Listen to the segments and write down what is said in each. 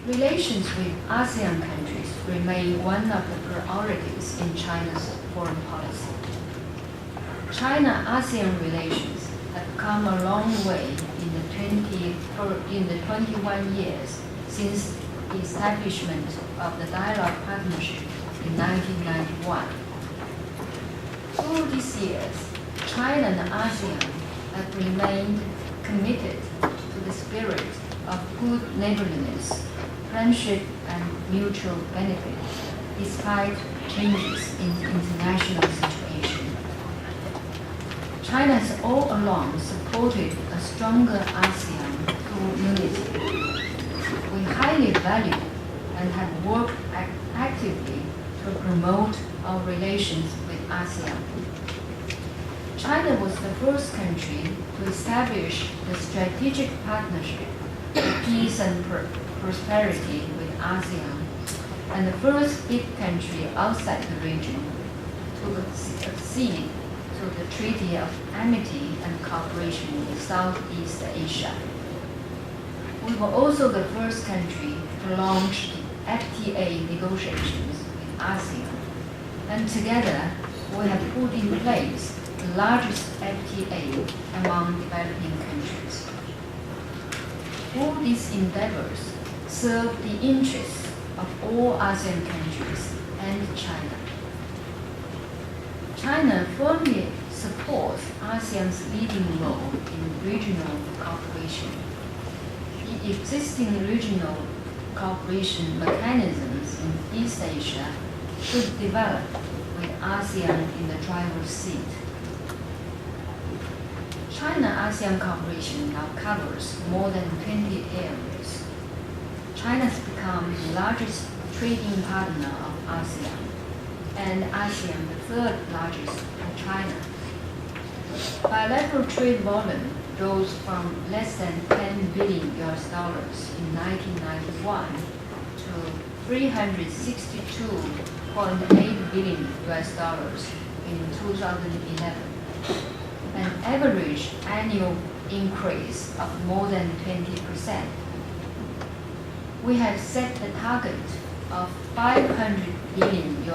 Relations with ASEAN countries remain one of the priorities in China's foreign policy. China-ASEAN relations have come a long way in the 21 years since the establishment of the Dialogue Partnership in 1991. Through these years, China and ASEAN have remained committed to the spirit of good neighborliness, friendship, and mutual benefit, despite changes in the international situation. China has all along supported a stronger ASEAN through unity. We highly value and have worked actively to promote our relations with ASEAN. China was the first country to establish the strategic partnership for peace and prosperity with ASEAN, and the first big country outside the region to accede to the Treaty of Amity and Cooperation in Southeast Asia. We were also the first country to launch the FTA negotiations with ASEAN, and together we have put in place the largest FTA among developing countries. All these endeavors serve the interests of all ASEAN countries and China. China firmly supports ASEAN's leading role in regional cooperation. The existing regional cooperation mechanisms in East Asia should develop with ASEAN in the driver's seat. China-ASEAN cooperation now covers more than 20 areas. China has become the largest trading partner of ASEAN, and ASEAN the third largest for China. Bilateral trade volume rose from less than $10 billion in 1991 to $362.8 billion in 2011, an average annual increase of more than 20%. We have set a target of $500 billion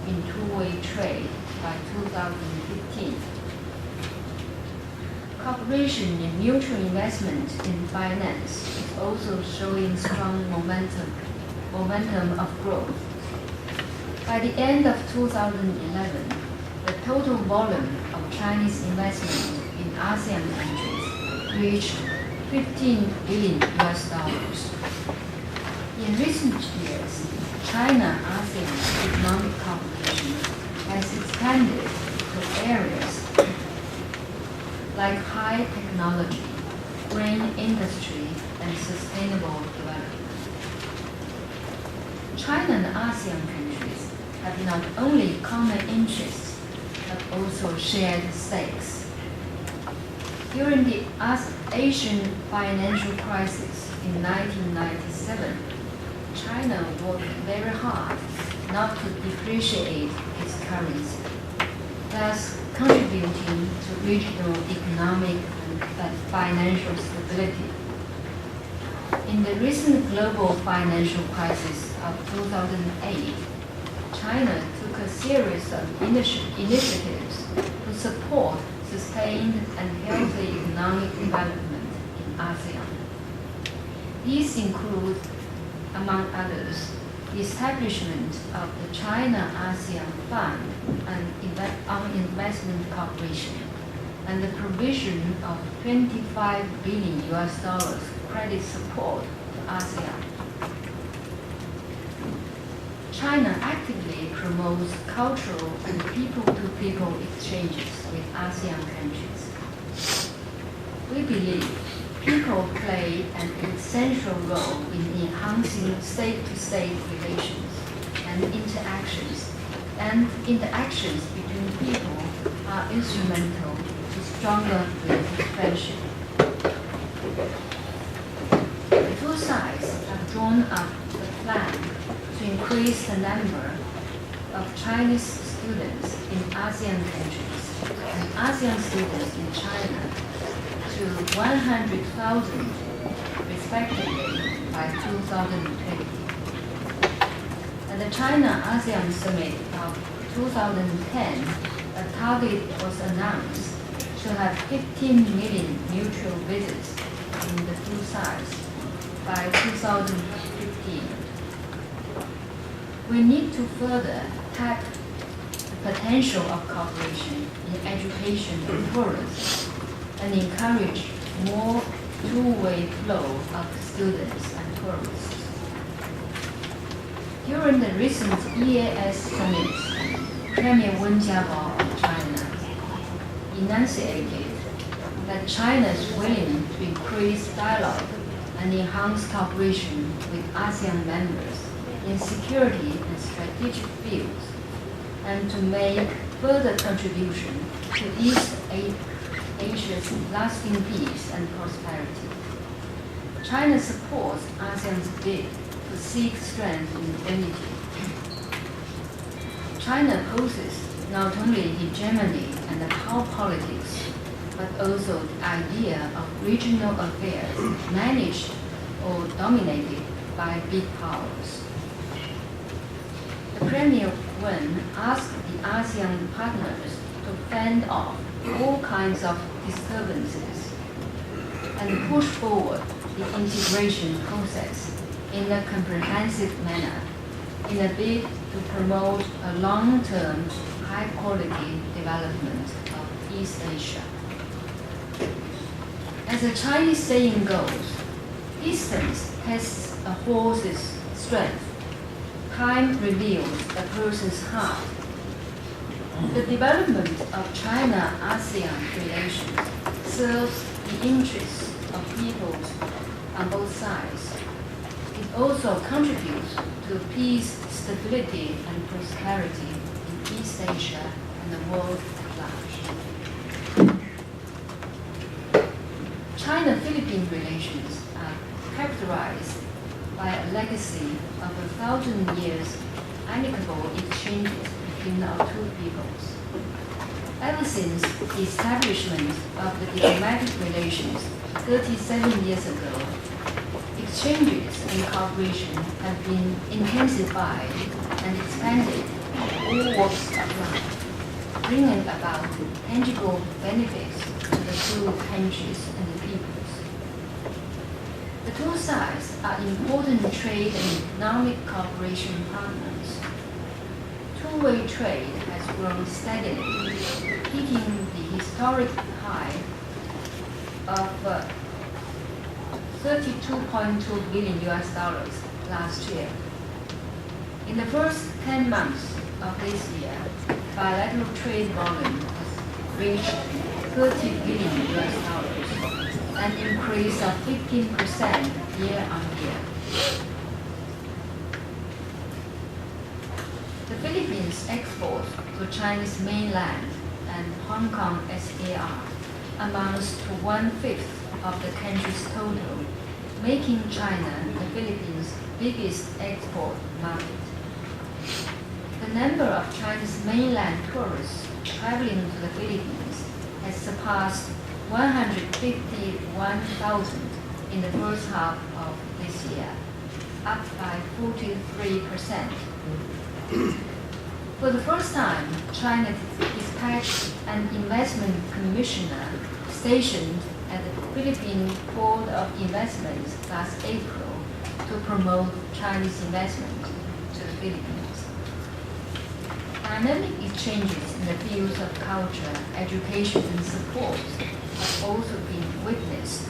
in two-way trade by 2015. Cooperation in mutual investment in finance is also showing strong momentum of growth. By the end of 2011, the total volume of Chinese investment in ASEAN countries reached $15 billion. In recent years, China-ASEAN economic cooperation has expanded to areas like high technology, green industry, and sustainable development. China and ASEAN countries have not only common interests, but also shared stakes. During the Asian financial crisis in 1997, China worked very hard not to depreciate its currency, thus contributing to regional economic and financial stability. In the recent global financial crisis of 2008, China took a series of initiatives to support sustained and healthy economic development in ASEAN. These include, among others, the establishment of the China-ASEAN Fund on Investment Cooperation and the provision of $25 billion credit support to ASEAN. China actively promotes cultural and people-to-people exchanges with ASEAN countries. We believe people play an essential role in enhancing state-to-state relations and interactions between people are instrumental to stronger friendship. The two sides have drawn up a plan to increase the number of Chinese students in ASEAN countries and ASEAN students in China to 100,000 respectively by 2020. At the China-ASEAN Summit of 2010, a target was announced to have 15 million mutual visits in the two sides by 2015. We need to further tap the potential of cooperation in education and tourism and encourage more two-way flow of students and tourists. During the recent EAS summits, Premier Wen Jiabao of China enunciated that China is willing to increase dialogue and enhance cooperation with ASEAN members in security and strategic fields, and to make further contribution to East Asia's lasting peace and prosperity. China supports ASEAN's bid to seek strength in unity. China opposes not only hegemony and power politics, but also the idea of regional affairs managed or dominated by big powers. The Premier Wen asked the ASEAN partners to fend off all kinds of disturbances and push forward the integration process in a comprehensive manner in a bid to promote a long-term, high-quality development of East Asia. As the Chinese saying goes, distance tests a horse's strength. Time reveals a person's heart. The development of China-ASEAN relations serves the interests of peoples on both sides. It also contributes to peace, stability, and prosperity in East Asia and the world at large. China-Philippine relations are characterized by a legacy of 1,000 years amicable exchanges between our two peoples. Ever since the establishment of the diplomatic relations 37 years ago, exchanges and cooperation have been intensified and expanded in all walks of life, bringing about tangible benefits to the two countries and the peoples. The two sides are important trade and economic cooperation partners. Two-way trade has grown steadily, peaking the historic high of $32.2 billion last year. In the first 10 months of this year, bilateral trade volume has reached $30 billion, an increase of 15% year-on-year. The Philippines exports to Chinese mainland and Hong Kong SAR amounts to 1/5 of the country's total, making China the Philippines' biggest export market. The number of Chinese mainland tourists traveling to the Philippines has surpassed 151,000 in the first half of this year, up by 43%. For the first time, China dispatched an investment commissioner stationed at the Philippine Board of Investments last April to promote Chinese investment to the Philippines. Dynamic exchanges in the fields of culture, education, and support have also been witnessed.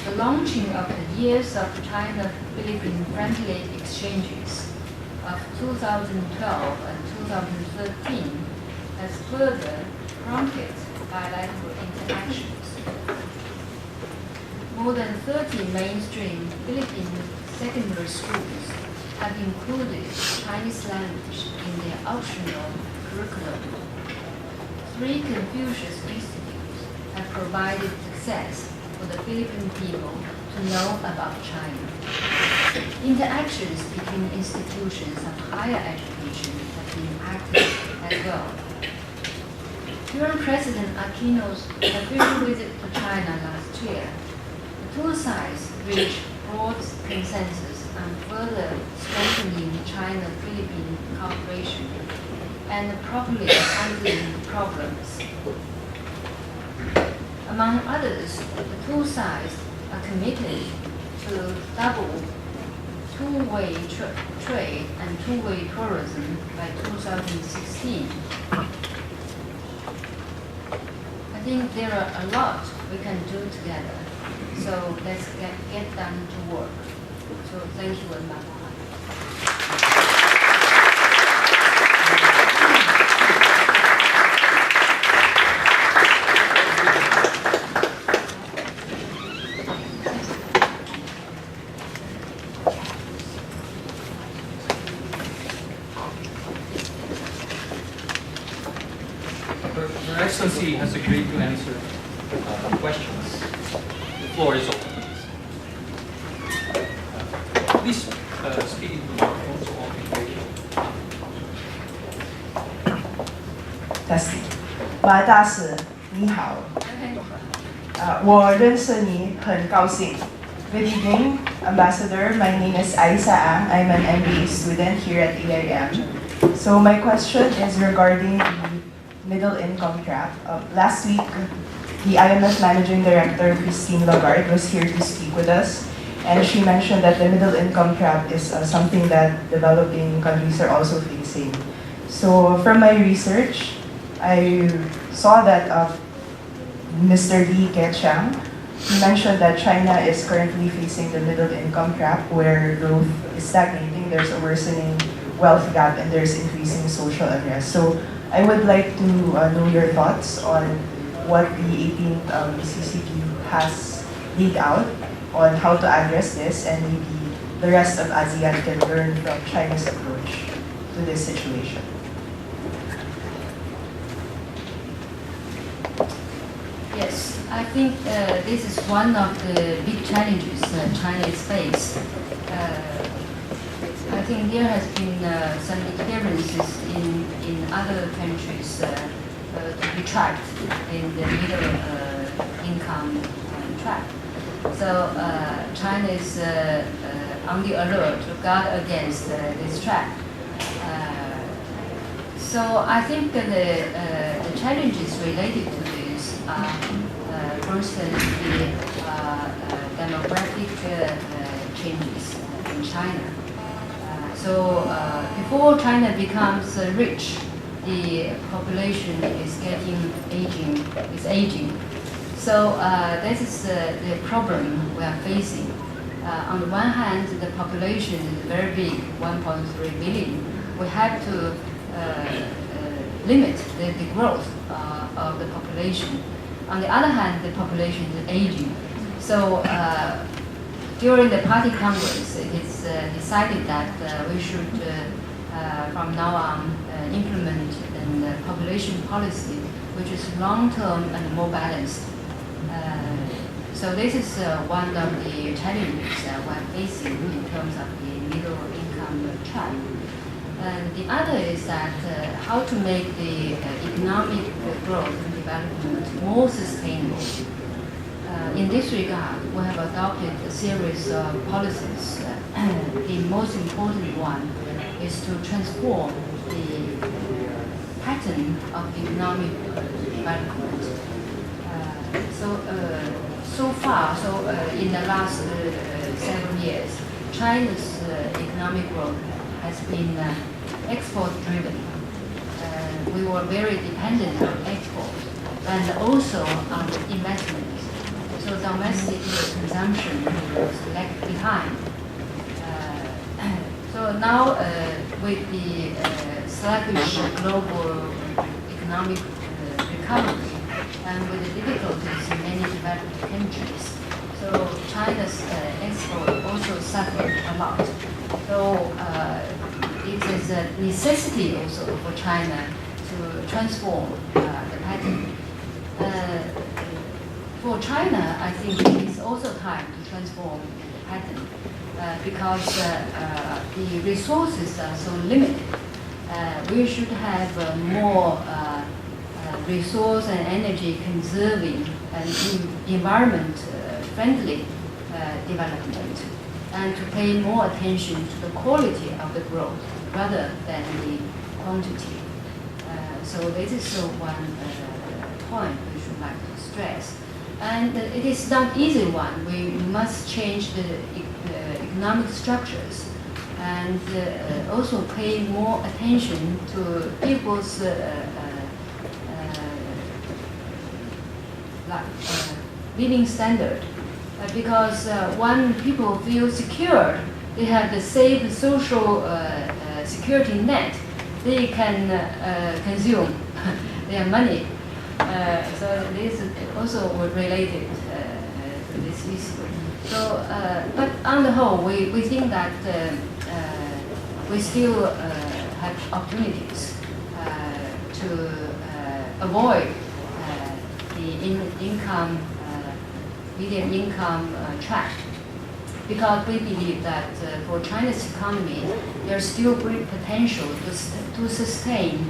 The launching of the Years of China-Philippine Friendly Exchanges of 2012 and 2013 has further prompted bilateral interactions. More than 30 mainstream Philippine secondary schools have included Chinese language in their optional curriculum. 3 Confucius Institutes have provided access for the Philippine people to know about China. Interactions between institutions of higher education have been active as well. During President Aquino's official visit to China last year, the two sides reached broad consensus on further strengthening China-Philippines cooperation and properly handling problems. Among others, the two sides are committed to double two-way trade and two-way tourism by 2016. I think there are a lot we can do together. So let's get down to work. So thank you very much. Her Excellency has agreed to answer questions. The floor is open. Please speak into the microphone so all can hear you. Testing. 马大使，你好。我认识你很高兴。Good evening, Ambassador. My name is Aisa Ang. I'm an MBA student here at AIM. So my question is regarding the middle income trap. Last week, the IMF Managing Director, Christine Lagarde, was here to speak with us. And she mentioned that the middle income trap is something that developing countries are also facing. So from my research, I saw that Mr. Ma Keqing, he mentioned that China is currently facing the middle income trap where growth is stagnating, there's a worsening wealth gap, and there's increasing social unrest. So I would like to know your thoughts on what the 18th CCP has laid out on how to address this, and maybe the rest of ASEAN can learn from China's approach to this situation. Yes, I think this is one of the big challenges China is faced. I think there has been some experiences in other countries to be trapped in the middle income trap. So China is on the alert to guard against this trap. So I think that the challenges related to this are, for instance, the demographic changes in China. So before China becomes rich, the population is aging. So this is the problem we are facing. On the one hand, the population is very big, 1.3 billion. We have to limit the growth of the population. On the other hand, the population is aging. So during the Party Congress, it is decided that we should, from now on, implement a population policy which is long-term and more balanced. So this is one of the challenges we're facing in terms of the middle income trap. And the other is that how to make the economic growth and development more sustainable. In this regard, we have adopted a series of policies. The most important one is to transform the pattern of economic development. So in the last several years, China's economic growth has been export-driven. We were very dependent on export and also on investment. So domestic consumption was left behind. So now, with the sluggish global economic recovery and with the difficulties in many developed countries, so China's export also suffered a lot. So it is a necessity also for China to transform the pattern. For China, I think it is also time to transform the pattern because the resources are so limited. We should have more resource and energy conserving and environment friendly development, and to pay more attention to the quality of the growth rather than the quantity. So this is one point we should like to stress. And it is not easy one. We must change the economic structures and also pay more attention to people's living standard. Because when people feel secure, they have the safe social security net, they can consume their money. So this is also related to this issue. So, but on the whole, we think that we still have opportunities to avoid the medium income trap, because we believe that for China's economy, there's still great potential to sustain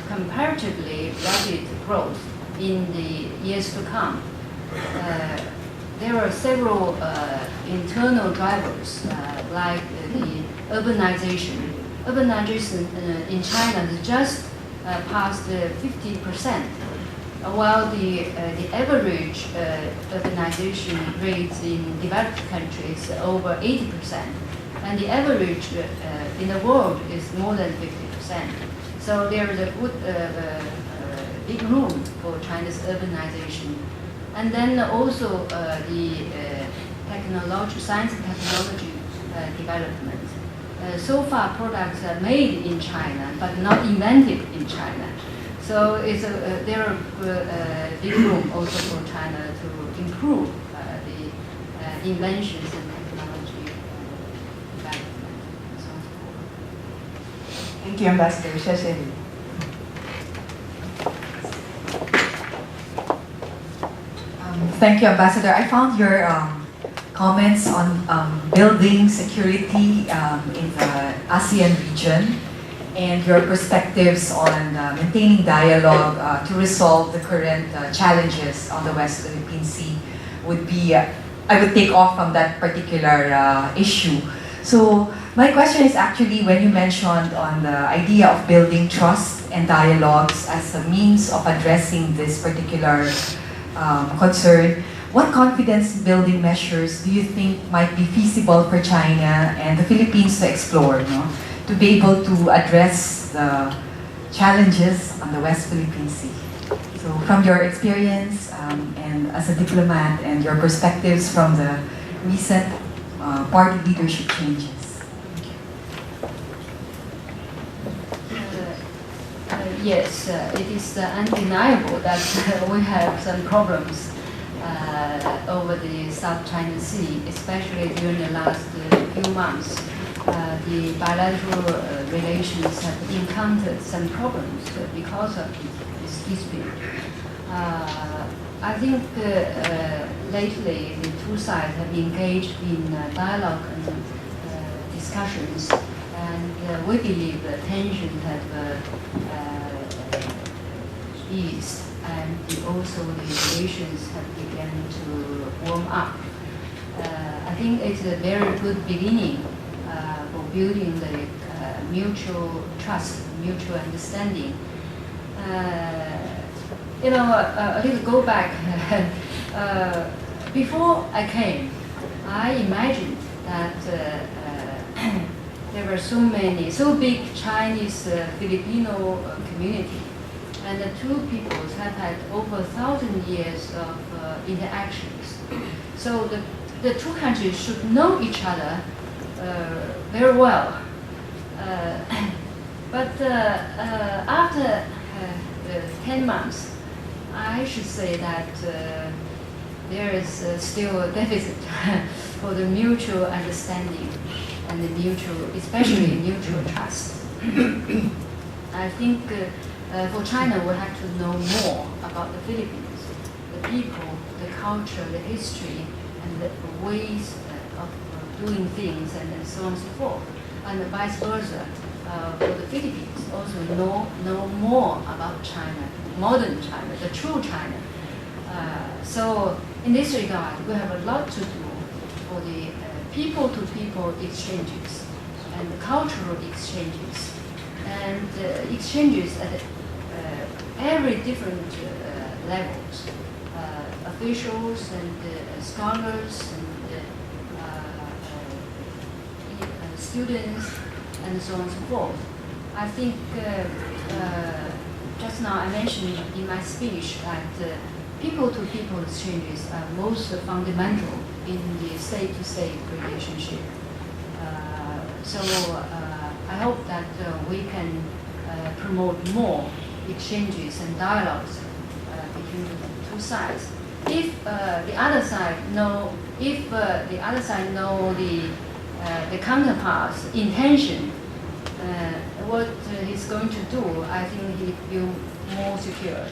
comparatively rapid growth in the years to come. There are several internal drivers, like the urbanization. Urbanization in China is just past 50%, while the average urbanization rate in developed countries is over 80%, and the average in the world is more than 50%. So there is a good, big room for China's urbanization. And then also the science and technology development. So far, products are made in China, but not invented in China. So there are big room also for China to improve the inventions and technology development and so on. Thank you, Ambassador. 谢谢你。Thank you, Ambassador. I found your comments on building security in the ASEAN region and your perspectives on maintaining dialogue to resolve the current challenges on the West Philippine Sea would be, I would take off from that particular issue. So my question is actually when you mentioned on the idea of building trust and dialogues as a means of addressing this particular concern, what confidence-building measures do you think might be feasible for China and the Philippines to explore, to be able to address the challenges on the West Philippine Sea? So from your experience and as a diplomat and your perspectives from the recent party leadership changes. Yes, it is undeniable that we have some problems over the South China Sea, especially during the last few months. The bilateral relations have encountered some problems because of this dispute. I think lately the two sides have engaged in dialogue and discussions, and we believe the tensions have eased, and also the relations have begun to warm up. I think it's a very good beginning for building the mutual trust, mutual understanding. A little go back. Before I came, I imagined that there were so big Chinese Filipino community, and the two peoples have had over 1,000 years of interactions. So the two countries should know each other very well. But after 10 months, I should say that there is still a deficit for the mutual understanding and the especially mutual trust. I think for China, we have to know more about the Philippines, the people, the culture, the history, and the ways of doing things, and so on and so forth. And vice versa, for the Philippines, also know more about China, modern China, the true China. So in this regard, we have a lot to do for the people-to-people exchanges and cultural exchanges and exchanges at every different levels, officials and scholars and students and so on and so forth. I think just now I mentioned in my speech that people-to-people exchanges are most fundamental in the state-to-state relationship. So I hope that we can promote more exchanges and dialogues between the two sides. If the other side know the counterpart's intention, what he's going to do, I think he will feel more secure.